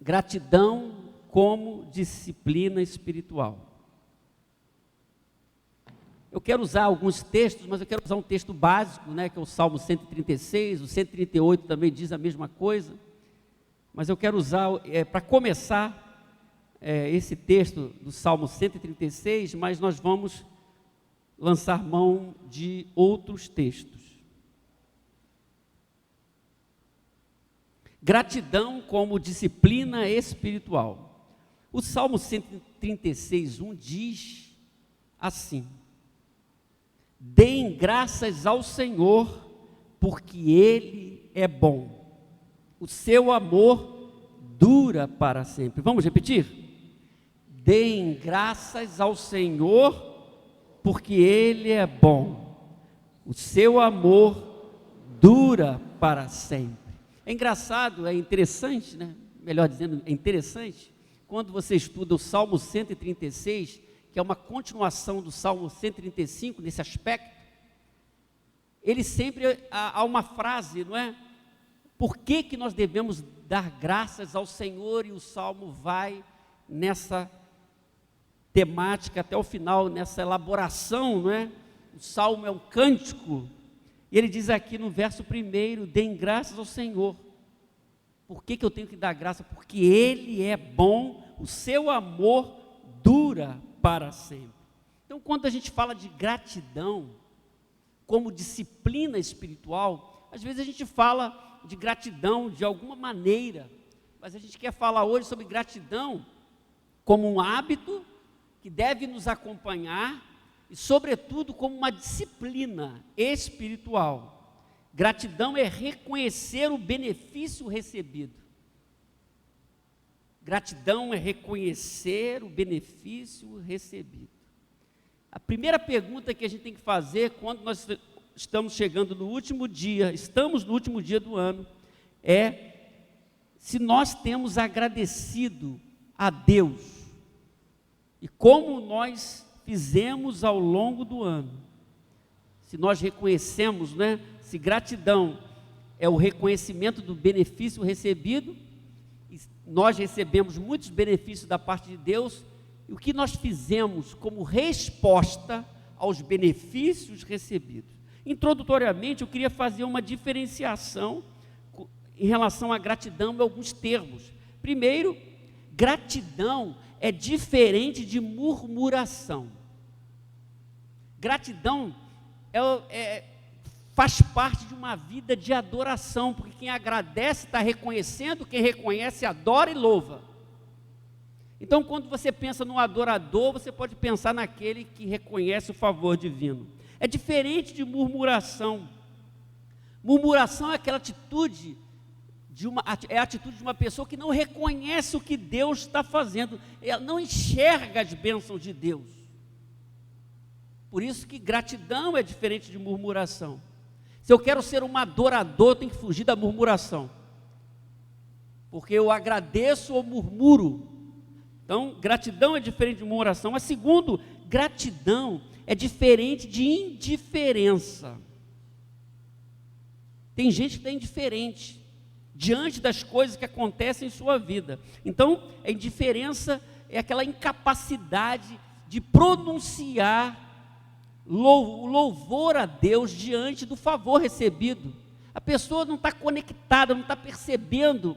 Gratidão como disciplina espiritual. Eu quero usar alguns textos, mas eu quero usar um texto básico, né, que é o Salmo 136, o 138 também diz a mesma coisa, mas eu quero usar, para começar, esse texto do Salmo 136, mas nós vamos lançar mão de outros textos. Gratidão como disciplina espiritual. O Salmo 136:1 diz assim: deem graças ao Senhor, porque Ele é bom. O seu amor dura para sempre. Vamos repetir? Deem graças ao Senhor, porque Ele é bom. O seu amor dura para sempre. É engraçado, é interessante, né? Melhor dizendo, é interessante, quando você estuda o Salmo 136, que é uma continuação do Salmo 135, nesse aspecto, ele sempre há uma frase, não é? Por que nós devemos dar graças ao Senhor? E o Salmo vai nessa temática até o final, nessa elaboração, não é? O Salmo é um cântico, e ele diz aqui no verso 1, deem graças ao Senhor. Por que eu tenho que dar graça? Porque Ele é bom, o seu amor dura para sempre. Então, quando a gente fala de gratidão como disciplina espiritual, às vezes a gente fala de gratidão de alguma maneira, mas a gente quer falar hoje sobre gratidão como um hábito que deve nos acompanhar e, sobretudo, como uma disciplina espiritual. Gratidão é reconhecer o benefício recebido. Gratidão é reconhecer o benefício recebido. A primeira pergunta que a gente tem que fazer quando nós estamos chegando no último dia, estamos no último dia do ano, é se nós temos agradecido a Deus e como nós fizemos ao longo do ano. Se nós reconhecemos, né? Se gratidão é o reconhecimento do benefício recebido, e nós recebemos muitos benefícios da parte de Deus, e o que nós fizemos como resposta aos benefícios recebidos. Introdutoriamente, eu queria fazer uma diferenciação em relação à gratidão em alguns termos. Primeiro, gratidão é diferente de murmuração. Gratidão faz parte de uma vida de adoração, porque quem agradece está reconhecendo, quem reconhece adora e louva. Então, quando você pensa no adorador, você pode pensar naquele que reconhece o favor divino. É diferente de murmuração. Murmuração é aquela atitude é a atitude de uma pessoa que não reconhece o que Deus está fazendo, ela não enxerga as bênçãos de Deus. Por isso que gratidão é diferente de murmuração. Se eu quero ser um adorador, eu tenho que fugir da murmuração, porque eu agradeço ou murmuro. Então, gratidão é diferente de murmuração. Mas segundo, gratidão é diferente de indiferença. Tem gente que está indiferente diante das coisas que acontecem em sua vida. Então, a indiferença é aquela incapacidade de pronunciar o louvor a Deus diante do favor recebido. A pessoa não está conectada, não está percebendo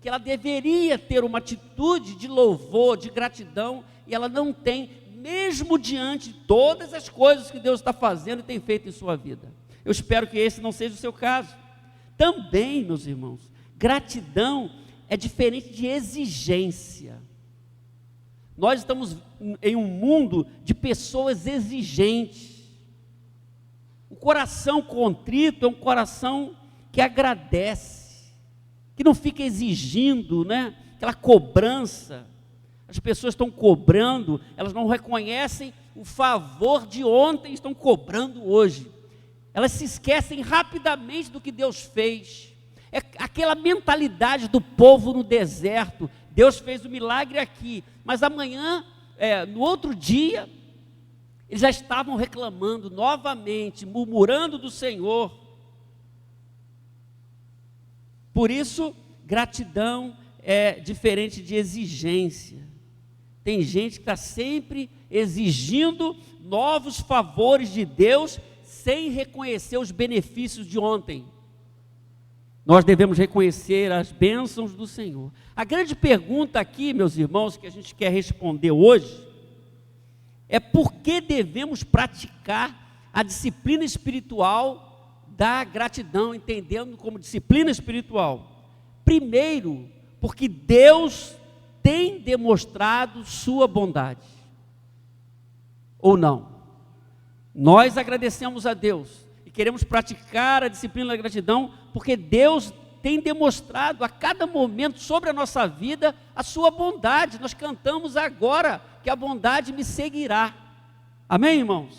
que ela deveria ter uma atitude de louvor, de gratidão, e ela não tem, mesmo diante de todas as coisas que Deus está fazendo e tem feito em sua vida. Eu espero que esse não seja o seu caso. Também, meus irmãos, gratidão é diferente de exigência. Nós estamos em um mundo de pessoas exigentes. O coração contrito é um coração que agradece, que não fica exigindo, né? Aquela cobrança. As pessoas estão cobrando, elas não reconhecem o favor de ontem, estão cobrando hoje. Elas se esquecem rapidamente do que Deus fez. É aquela mentalidade do povo no deserto. Deus fez o milagre aqui, mas amanhã, no outro dia, eles já estavam reclamando novamente, murmurando do Senhor. Por isso, gratidão é diferente de exigência. Tem gente que está sempre exigindo novos favores de Deus, sem reconhecer os benefícios de ontem. Nós devemos reconhecer as bênçãos do Senhor. A grande pergunta aqui, meus irmãos, que a gente quer responder hoje, é por que devemos praticar a disciplina espiritual da gratidão, entendendo como disciplina espiritual. Primeiro, porque Deus tem demonstrado sua bondade, ou não? Nós agradecemos a Deus e queremos praticar a disciplina da gratidão, porque Deus tem demonstrado a cada momento sobre a nossa vida a sua bondade. Nós cantamos agora que a bondade me seguirá. Amém, irmãos?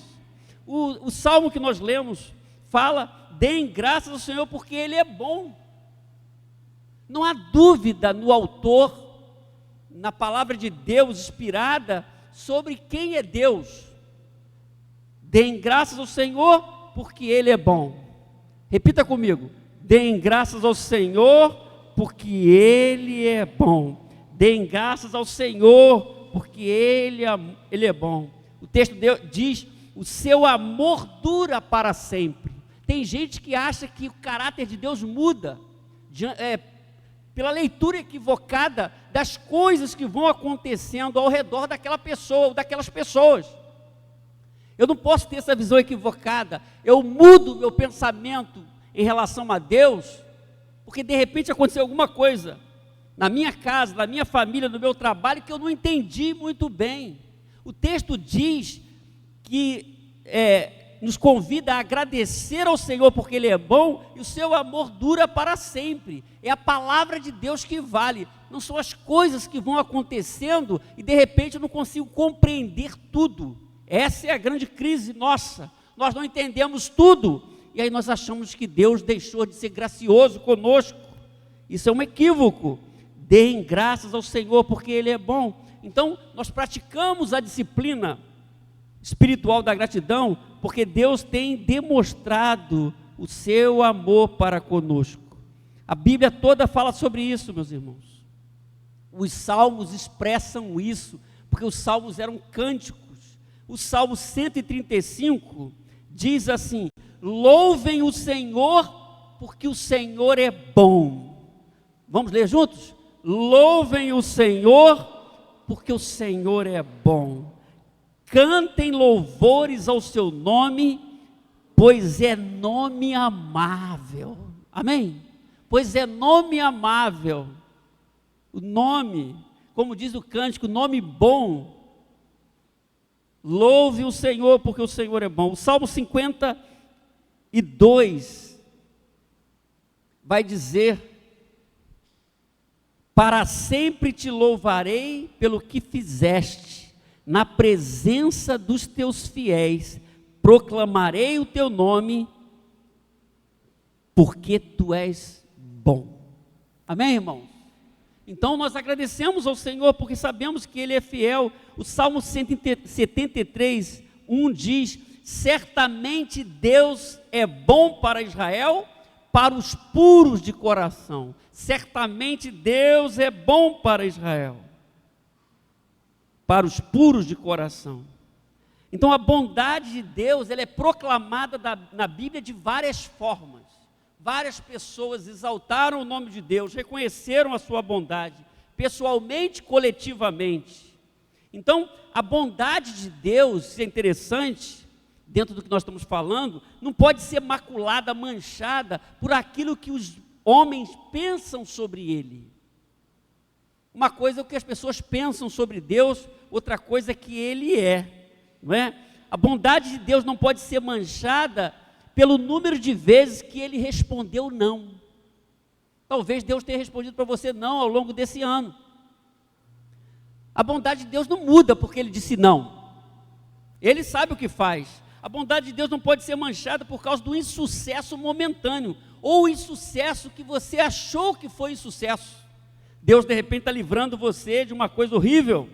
O salmo que nós lemos fala: deem graças ao Senhor porque Ele é bom. Não há dúvida no autor, na palavra de Deus inspirada, sobre quem é Deus. Deem graças ao Senhor porque Ele é bom. Repita comigo: deem graças ao Senhor porque Ele é bom. Deem graças ao Senhor porque Ele é bom. O texto diz: o seu amor dura para sempre. Tem gente que acha que o caráter de Deus muda pela leitura equivocada das coisas que vão acontecendo ao redor daquela pessoa ou daquelas pessoas. Eu não posso ter essa visão equivocada. Eu mudo meu pensamento em relação a Deus, porque de repente aconteceu alguma coisa na minha casa, na minha família, no meu trabalho, que eu não entendi muito bem. O texto diz que nos convida a agradecer ao Senhor porque Ele é bom e o seu amor dura para sempre. É a palavra de Deus que vale, não são as coisas que vão acontecendo e de repente eu não consigo compreender tudo. Essa é a grande crise nossa. Nós não entendemos tudo e aí nós achamos que Deus deixou de ser gracioso conosco. Isso é um equívoco. Deem graças ao Senhor porque Ele é bom. Então nós praticamos a disciplina espiritual da gratidão porque Deus tem demonstrado o seu amor para conosco. A Bíblia toda fala sobre isso, meus irmãos. Os salmos expressam isso, porque os salmos eram cânticos. O Salmo 135 diz assim: louvem o Senhor, porque o Senhor é bom. Vamos ler juntos? Louvem o Senhor, porque o Senhor é bom. Cantem louvores ao seu nome, pois é nome amável. Amém? Pois é nome amável. O nome, como diz o cântico, nome bom. Louve o Senhor, porque o Senhor é bom. O Salmo 52 vai dizer: para sempre te louvarei pelo que fizeste, na presença dos teus fiéis, proclamarei o teu nome, porque tu és bom. Amém, irmãos? Então nós agradecemos ao Senhor porque sabemos que Ele é fiel. O Salmo 173, 1 diz: certamente Deus é bom para Israel, para os puros de coração. Certamente Deus é bom para Israel, para os puros de coração. Então a bondade de Deus, ela é proclamada na Bíblia de várias formas. Várias pessoas exaltaram o nome de Deus, reconheceram a sua bondade, pessoalmente, coletivamente. Então, a bondade de Deus, isso é interessante, dentro do que nós estamos falando, não pode ser maculada, manchada por aquilo que os homens pensam sobre Ele. Uma coisa é o que as pessoas pensam sobre Deus, outra coisa é que Ele é, não é? A bondade de Deus não pode ser manchada pelo número de vezes que Ele respondeu não. Talvez Deus tenha respondido para você não ao longo desse ano. A bondade de Deus não muda porque Ele disse não. Ele sabe o que faz. A bondade de Deus não pode ser manchada por causa do insucesso momentâneo, ou o insucesso que você achou que foi insucesso. Deus de repente está livrando você de uma coisa horrível.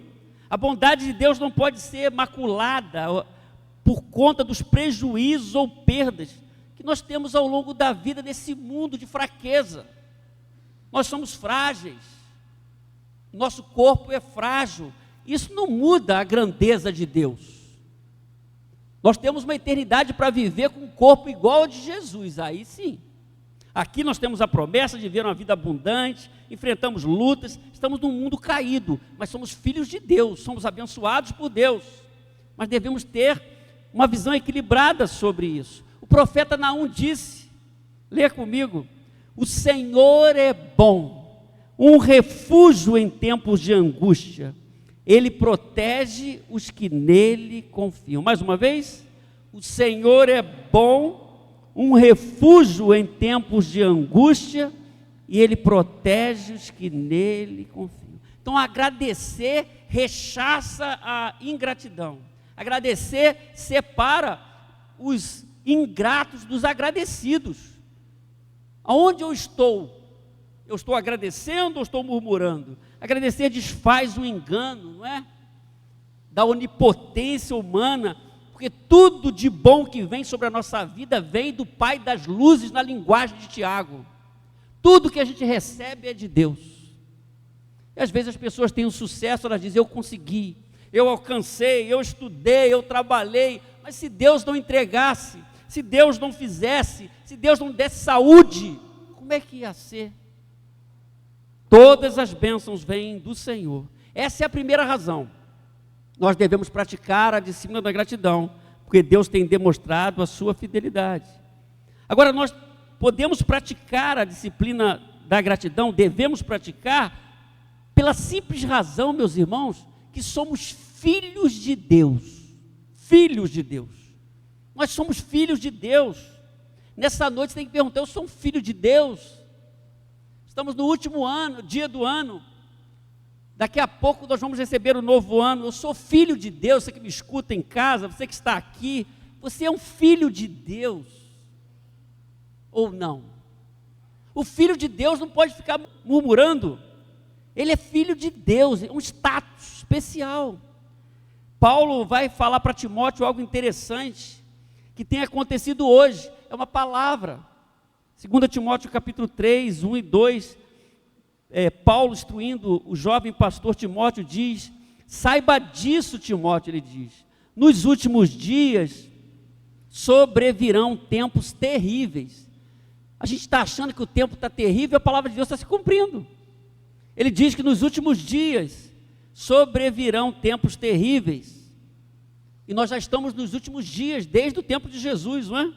A bondade de Deus não pode ser maculada por conta dos prejuízos ou perdas que nós temos ao longo da vida nesse mundo de fraqueza. Nós somos frágeis, Nosso corpo é frágil. Isso não muda a grandeza de Deus. Nós temos uma eternidade para viver com um corpo igual ao de Jesus, aí sim. Aqui nós temos a promessa de viver uma vida abundante, enfrentamos lutas, estamos num mundo caído, mas somos filhos de Deus, somos abençoados por Deus. Mas devemos ter uma visão equilibrada sobre isso. O profeta Naum disse, leia comigo: o Senhor é bom, um refúgio em tempos de angústia. Ele protege os que nele confiam. Mais uma vez, o Senhor é bom, um refúgio em tempos de angústia, e Ele protege os que nele confiam. Então, agradecer rechaça a ingratidão. Agradecer separa os ingratos dos agradecidos. Aonde eu estou? Eu estou agradecendo ou estou murmurando? Agradecer desfaz o engano, não é? Da onipotência humana, porque tudo de bom que vem sobre a nossa vida vem do Pai das luzes, na linguagem de Tiago. Tudo que a gente recebe é de Deus. E às vezes as pessoas têm um sucesso, elas dizem: eu consegui, eu alcancei, eu estudei, eu trabalhei. Mas se Deus não entregasse, se Deus não fizesse, se Deus não desse saúde, como é que ia ser? Todas as bênçãos vêm do Senhor. Essa é a primeira razão. Nós devemos praticar a disciplina da gratidão, porque Deus tem demonstrado a sua fidelidade. Agora, nós podemos praticar a disciplina da gratidão, devemos praticar, pela simples razão, meus irmãos, que somos filhos de Deus. Filhos de Deus. Nós somos filhos de Deus. Nessa noite você tem que perguntar: eu sou um filho de Deus? Estamos no último ano, dia do ano. Daqui a pouco nós vamos receber o novo ano. Eu sou filho de Deus. Você que me escuta em casa, você que está aqui, você é um filho de Deus ou não? O filho de Deus não pode ficar murmurando. Ele é filho de Deus, é um status especial. Paulo vai falar para Timóteo algo interessante que tem acontecido hoje. É uma palavra. 2 Timóteo capítulo 3, 1 e 2, Paulo instruindo o jovem pastor Timóteo diz: saiba disso, Timóteo, ele diz, nos últimos dias sobrevirão tempos terríveis. A gente está achando que o tempo está terrível, a palavra de Deus está se cumprindo. Ele diz que nos últimos dias sobrevirão tempos terríveis, e nós já estamos nos últimos dias, desde o tempo de Jesus, não é?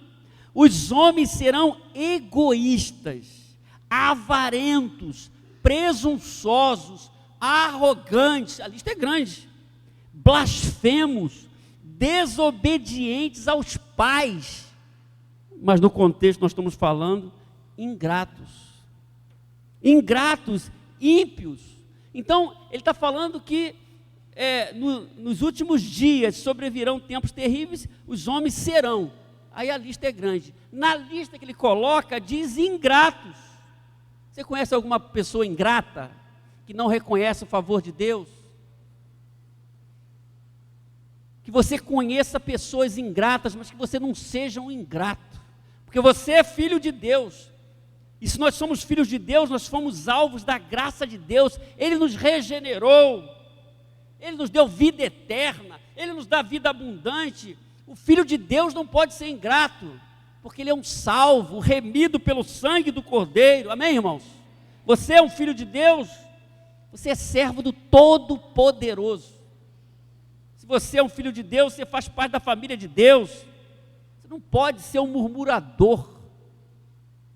Os homens serão egoístas, avarentos, presunçosos, arrogantes, a lista é grande, blasfemos, desobedientes aos pais, mas no contexto nós estamos falando ingratos, ímpios. Então ele está falando que nos últimos dias sobrevirão tempos terríveis, os homens serão. Aí a lista é grande. Na lista que ele coloca, diz ingratos. Você conhece alguma pessoa ingrata, que não reconhece o favor de Deus? Que você conheça pessoas ingratas, mas que você não seja um ingrato, porque você é filho de Deus. E se nós somos filhos de Deus, nós fomos alvos da graça de Deus. Ele nos regenerou, Ele nos deu vida eterna, Ele nos dá vida abundante. O filho de Deus não pode ser ingrato, porque ele é um salvo, remido pelo sangue do Cordeiro. Amém, irmãos? Você é um filho de Deus, você é servo do Todo-Poderoso. Se você é um filho de Deus, você faz parte da família de Deus. Você não pode ser um murmurador.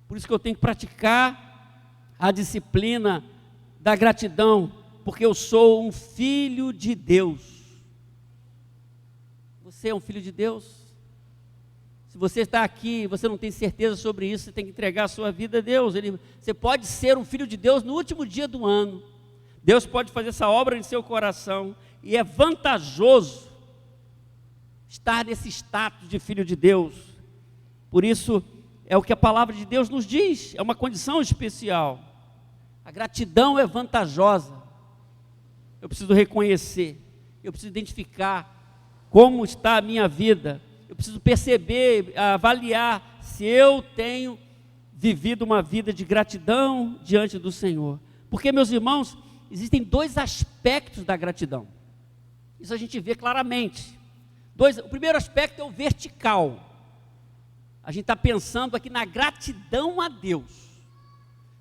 Por isso que eu tenho que praticar a disciplina da gratidão, porque eu sou um filho de Deus. Você é um filho de Deus? Se você está aqui e você não tem certeza sobre isso, você tem que entregar a sua vida a Deus. Você pode ser um filho de Deus no último dia do ano. Deus pode fazer essa obra em seu coração, e é vantajoso estar nesse status de filho de Deus. Por isso, é o que a palavra de Deus nos diz, é uma condição especial. A gratidão é vantajosa. Eu preciso reconhecer, eu preciso identificar como está a minha vida, eu preciso perceber, avaliar se eu tenho vivido uma vida de gratidão diante do Senhor. Porque, meus irmãos, existem dois aspectos da gratidão. Isso a gente vê claramente. O primeiro aspecto é o vertical. A gente está pensando aqui na gratidão a Deus.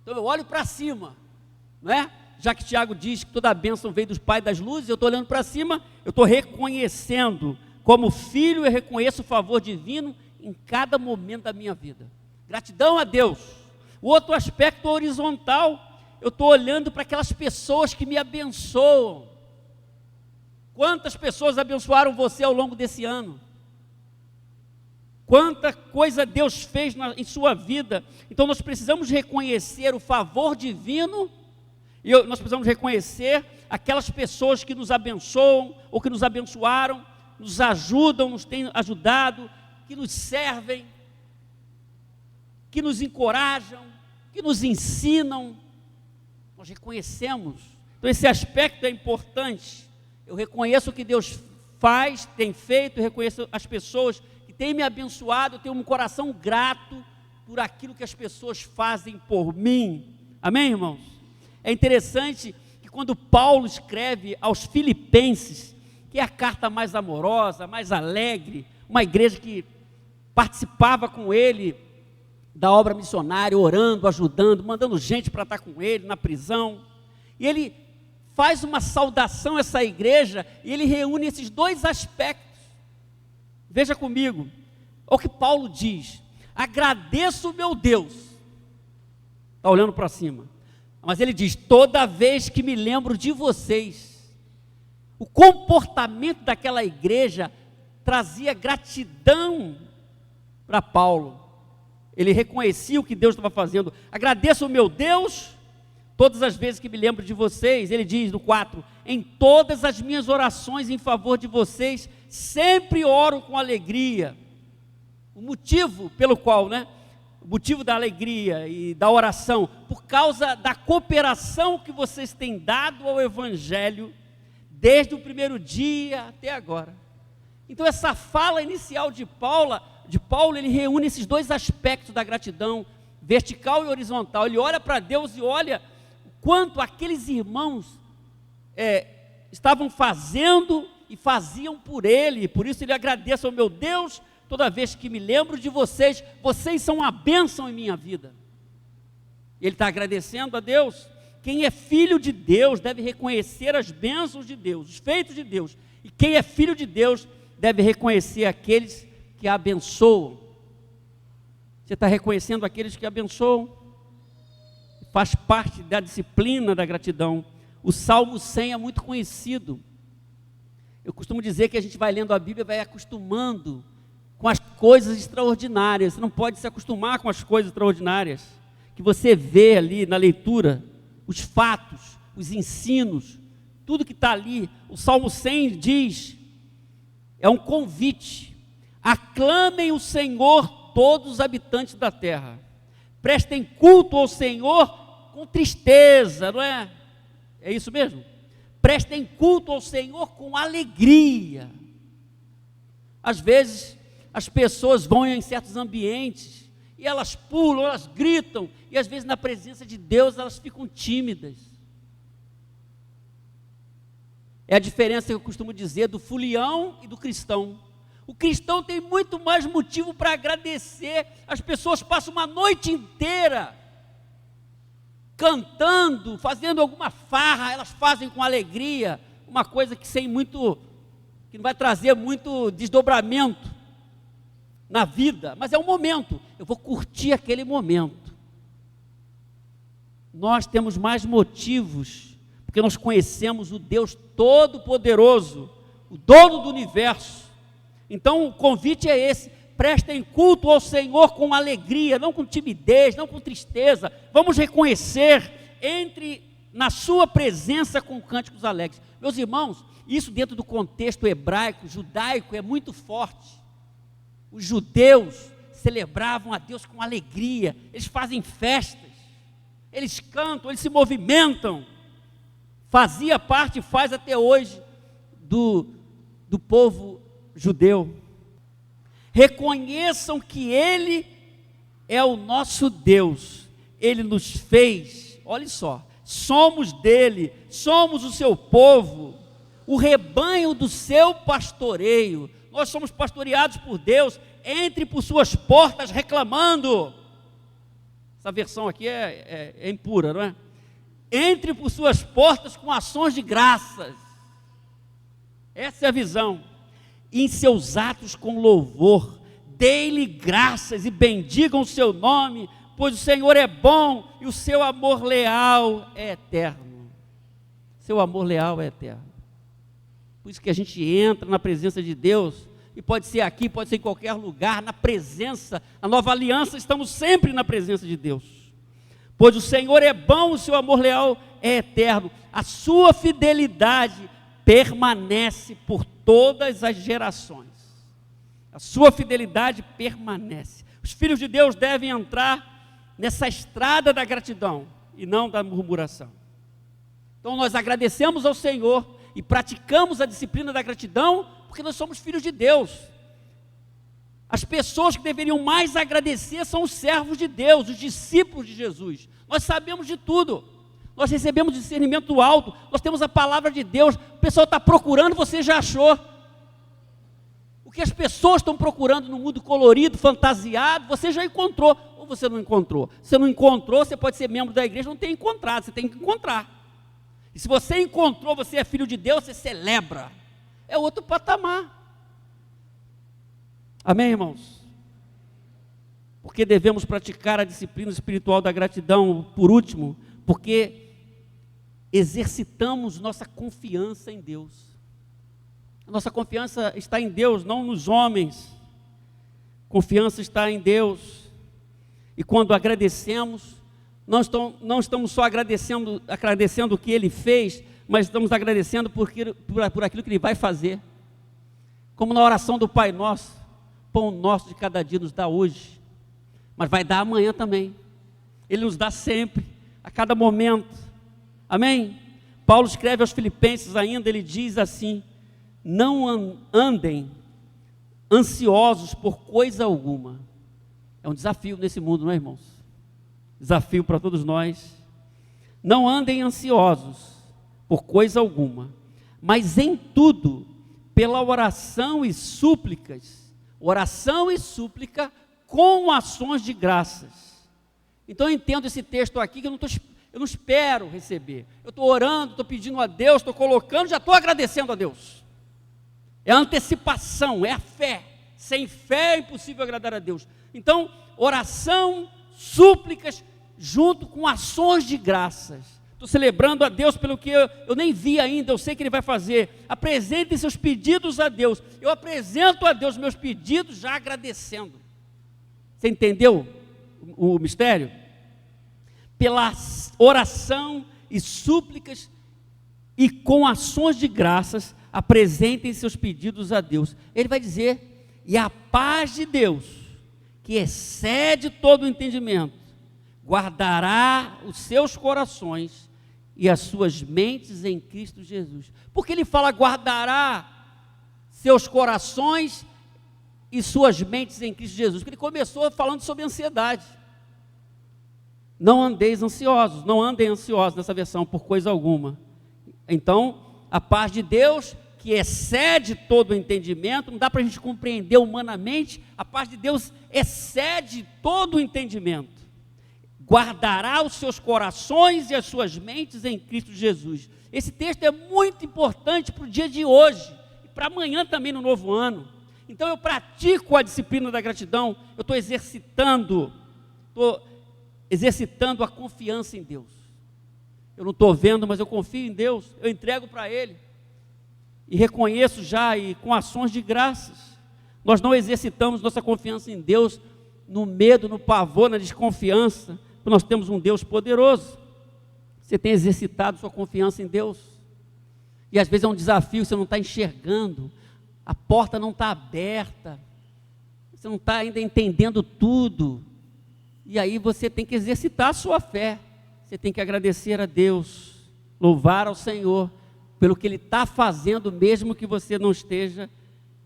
Então eu olho para cima, não é? Já que Tiago diz que toda a bênção veio dos pais das luzes, eu estou olhando para cima, eu estou reconhecendo, como filho, eu reconheço o favor divino em cada momento da minha vida. Gratidão a Deus. O outro aspecto horizontal, eu estou olhando para aquelas pessoas que me abençoam. Quantas pessoas abençoaram você ao longo desse ano? Quanta coisa Deus fez em sua vida. Então nós precisamos reconhecer o favor divino, e nós precisamos reconhecer aquelas pessoas que nos abençoam, ou que nos abençoaram, nos ajudam, nos têm ajudado, que nos servem, que nos encorajam, que nos ensinam. Nós reconhecemos. Então esse aspecto é importante. Eu reconheço o que Deus faz, tem feito, eu reconheço as pessoas que têm me abençoado, eu tenho um coração grato por aquilo que as pessoas fazem por mim. Amém, irmãos? É interessante que quando Paulo escreve aos Filipenses, que é a carta mais amorosa, mais alegre, uma igreja que participava com ele da obra missionária, orando, ajudando, mandando gente para estar com ele na prisão, e ele faz uma saudação a essa igreja, e ele reúne esses dois aspectos. Veja comigo, o que Paulo diz: agradeço o meu Deus, está olhando para cima, mas ele diz, toda vez que me lembro de vocês. O comportamento daquela igreja trazia gratidão para Paulo. Ele reconhecia o que Deus estava fazendo. Agradeço o meu Deus todas as vezes que me lembro de vocês. Ele diz no 4, em todas as minhas orações em favor de vocês, sempre oro com alegria. O motivo pelo qual, o motivo da alegria e da oração, por causa da cooperação que vocês têm dado ao Evangelho, desde o primeiro dia até agora. Então essa fala inicial de Paulo, ele reúne esses dois aspectos da gratidão, vertical e horizontal. Ele olha para Deus e olha quanto aqueles irmãos estavam fazendo e faziam por ele. Por isso ele agradece ao meu Deus, toda vez que me lembro de vocês, vocês são uma bênção em minha vida. Ele está agradecendo a Deus. Quem é filho de Deus deve reconhecer as bênçãos de Deus, os feitos de Deus. E quem é filho de Deus deve reconhecer aqueles que abençoam. Você está reconhecendo aqueles que abençoam? Faz parte da disciplina da gratidão. O Salmo 100 é muito conhecido. Eu costumo dizer que a gente vai lendo a Bíblia e vai acostumando com as coisas extraordinárias. Você não pode se acostumar com as coisas extraordinárias que você vê ali na leitura, os fatos, os ensinos, tudo que está ali. O Salmo 100 diz, é um convite: aclamem o Senhor todos os habitantes da terra, prestem culto ao Senhor com tristeza, não é? É isso mesmo? Prestem culto ao Senhor com alegria. Às vezes as pessoas vão em certos ambientes e elas pulam, elas gritam, e às vezes na presença de Deus elas ficam tímidas. É a diferença que eu costumo dizer do fulião e do cristão. O cristão tem muito mais motivo para agradecer. As pessoas passam uma noite inteira cantando, fazendo alguma farra, elas fazem com alegria, uma coisa que que não vai trazer muito desdobramento na vida, mas é um momento, eu vou curtir aquele momento. Nós temos mais motivos, porque nós conhecemos o Deus Todo-Poderoso, o dono do universo. Então o convite é esse: prestem culto ao Senhor com alegria, não com timidez, não com tristeza. Vamos reconhecer, entre na sua presença com cânticos alegres. Meus irmãos, isso dentro do contexto hebraico, judaico, é muito forte. Os judeus celebravam a Deus com alegria, eles fazem festas, eles cantam, eles se movimentam. Fazia parte e faz até hoje do povo judeu. Reconheçam que Ele é o nosso Deus, Ele nos fez, olha só, somos dele, somos o seu povo, o rebanho do seu pastoreio. Nós somos pastoreados por Deus. Entre por suas portas reclamando. Essa versão aqui é impura, não é? Entre por suas portas com ações de graças. Essa é a visão. Em seus atos com louvor, dê-lhe graças e bendigam o seu nome, pois o Senhor é bom e o seu amor leal é eterno. Seu amor leal é eterno. Por isso que a gente entra na presença de Deus, e pode ser aqui, pode ser em qualquer lugar, na presença, a nova aliança, estamos sempre na presença de Deus. Pois o Senhor é bom, o seu amor leal é eterno, a sua fidelidade permanece por todas as gerações. A sua fidelidade permanece. Os filhos de Deus devem entrar nessa estrada da gratidão e não da murmuração. Então nós agradecemos ao Senhor e praticamos a disciplina da gratidão porque nós somos filhos de Deus. As pessoas que deveriam mais agradecer são os servos de Deus, os discípulos de Jesus. Nós sabemos de tudo. Nós recebemos discernimento alto, nós temos a palavra de Deus, o pessoal está procurando, você já achou. O que as pessoas estão procurando no mundo colorido, fantasiado, você já encontrou, ou você não encontrou. Se não encontrou, você pode ser membro da igreja, não tem encontrado, você tem que encontrar. E se você encontrou, você é filho de Deus, você celebra. É outro patamar. Amém, irmãos? Porque devemos praticar a disciplina espiritual da gratidão, por último, porque exercitamos nossa confiança em Deus. A nossa confiança está em Deus, não nos homens. Confiança está em Deus. E quando agradecemos, não estamos só agradecendo o que Ele fez, mas estamos agradecendo por aquilo que Ele vai fazer. Como na oração do Pai Nosso, pão nosso de cada dia nos dá hoje, mas vai dar amanhã também. Ele nos dá sempre, a cada momento. Amém? Paulo escreve aos Filipenses ainda, ele diz assim: não andem ansiosos por coisa alguma. É um desafio nesse mundo, não é, irmãos? Desafio para todos nós. Não andem ansiosos por coisa alguma, mas em tudo, pela oração e súplica com ações de graças. Então eu entendo esse texto aqui, que eu não espero receber. Eu estou orando, estou pedindo a Deus, estou colocando, já estou agradecendo a Deus. É a antecipação, é a fé. Sem fé é impossível agradar a Deus. Então, oração, súplicas, junto com ações de graças. Estou celebrando a Deus pelo que eu nem vi ainda, eu sei que Ele vai fazer. Apresentem seus pedidos a Deus. Eu apresento a Deus meus pedidos já agradecendo. Você entendeu o mistério? Pela oração e súplicas e com ações de graças, apresentem seus pedidos a Deus. Ele vai dizer: e a paz de Deus, que excede todo o entendimento, guardará os seus corações e as suas mentes em Cristo Jesus. Porque ele fala guardará seus corações e suas mentes em Cristo Jesus? Porque ele começou falando sobre ansiedade. Não andeis ansiosos, não andem ansiosos nessa versão por coisa alguma. Então, a paz de Deus, que excede todo o entendimento, não dá para a gente compreender humanamente, a paz de Deus excede todo o entendimento. Guardará os seus corações e as suas mentes em Cristo Jesus. Esse texto é muito importante para o dia de hoje, e para amanhã também no novo ano. Então eu pratico a disciplina da gratidão, eu estou exercitando a confiança em Deus. Eu não estou vendo, mas eu confio em Deus, eu entrego para Ele, e reconheço já, e com ações de graças. Nós não exercitamos nossa confiança em Deus no medo, no pavor, na desconfiança, porque nós temos um Deus poderoso. Você tem exercitado sua confiança em Deus? E às vezes é um desafio, você não está enxergando, a porta não está aberta, você não está ainda entendendo tudo, e aí você tem que exercitar a sua fé, você tem que agradecer a Deus, louvar ao Senhor, pelo que Ele está fazendo, mesmo que você não esteja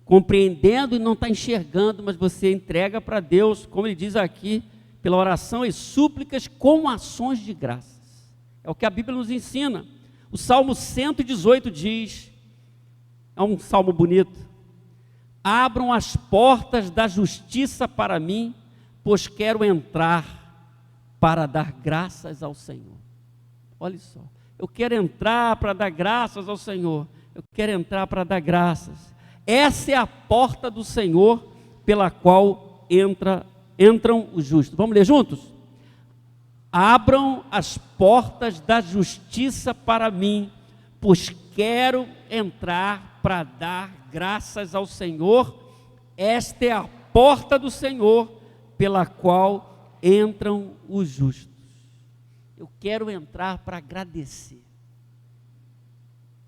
compreendendo e não está enxergando, mas você entrega para Deus, como Ele diz aqui, pela oração e súplicas com ações de graças. É o que a Bíblia nos ensina. O Salmo 118 diz, é um salmo bonito: abram as portas da justiça para mim, pois quero entrar para dar graças ao Senhor. Olha só, eu quero entrar para dar graças ao Senhor, eu quero entrar para dar graças. Essa é a porta do Senhor pela qual entram os justos. Vamos ler juntos? Abram as portas da justiça para mim, pois quero entrar para dar graças ao Senhor. Esta é a porta do Senhor pela qual entram os justos. Eu quero entrar para agradecer.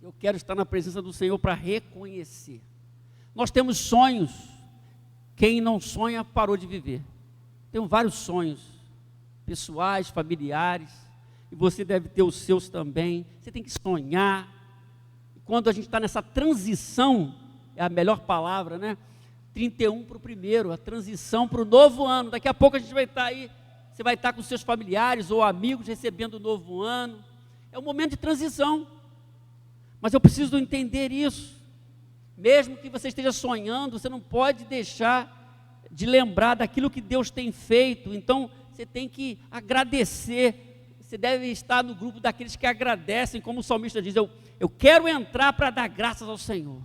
Eu quero estar na presença do Senhor para reconhecer. Nós temos sonhos. Quem não sonha parou de viver. Tenho vários sonhos, pessoais, familiares, e você deve ter os seus também. Você tem que sonhar. E quando a gente está nessa transição, é a melhor palavra, né? 31 para o primeiro, a transição para o novo ano. Daqui a pouco a gente vai estar aí, você vai estar com seus familiares ou amigos recebendo o novo ano. É um momento de transição. Mas eu preciso entender isso. Mesmo que você esteja sonhando, você não pode deixar de lembrar daquilo que Deus tem feito. Então, você tem que agradecer. Você deve estar no grupo daqueles que agradecem, como o salmista diz: eu quero entrar para dar graças ao Senhor.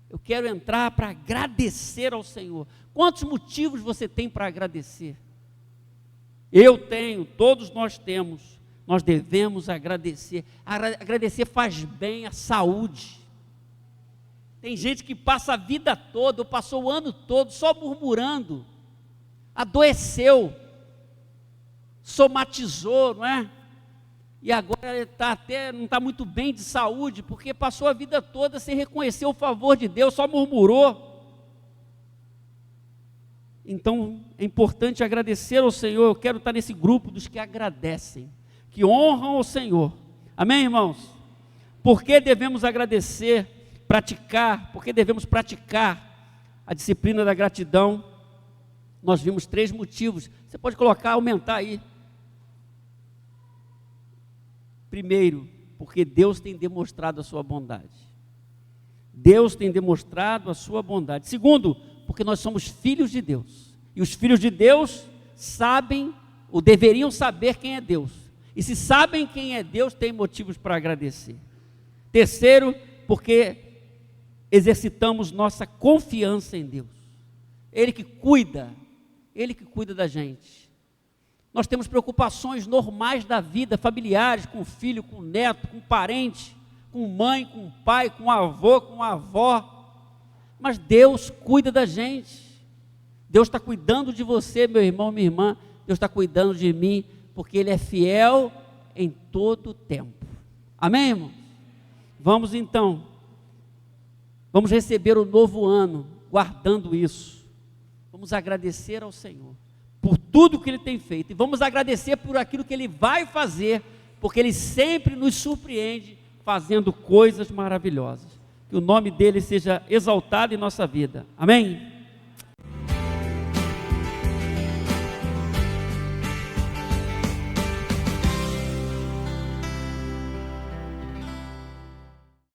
Eu quero entrar para agradecer ao Senhor. Quantos motivos você tem para agradecer? Eu tenho, todos nós temos. Nós devemos agradecer. Agradecer faz bem à saúde. Tem gente que passa a vida toda, ou passou o ano todo só murmurando, adoeceu, somatizou, não é? E agora não está muito bem de saúde, porque passou a vida toda sem reconhecer o favor de Deus, só murmurou. Então é importante agradecer ao Senhor. Eu quero estar nesse grupo dos que agradecem, que honram ao Senhor. Amém, irmãos? Por que devemos agradecer? Porque devemos praticar a disciplina da gratidão. Nós vimos 3 motivos. Você pode aumentar aí. Primeiro, porque Deus tem demonstrado a sua bondade. Deus tem demonstrado a sua bondade. Segundo, porque nós somos filhos de Deus. E os filhos de Deus sabem, ou deveriam saber quem é Deus. E se sabem quem é Deus, tem motivos para agradecer. Terceiro, porque exercitamos nossa confiança em Deus. Ele que cuida da gente. Nós temos preocupações normais da vida, familiares, com o filho, com o neto, com o parente, com mãe, com o pai, com o avô, com a avó. Mas Deus cuida da gente. Deus está cuidando de você, meu irmão, minha irmã. Deus está cuidando de mim, porque Ele é fiel em todo o tempo. Amém, irmão? Vamos então. Vamos receber o novo ano, guardando isso. Vamos agradecer ao Senhor por tudo que Ele tem feito. E vamos agradecer por aquilo que Ele vai fazer, porque Ele sempre nos surpreende fazendo coisas maravilhosas. Que o nome dEle seja exaltado em nossa vida. Amém?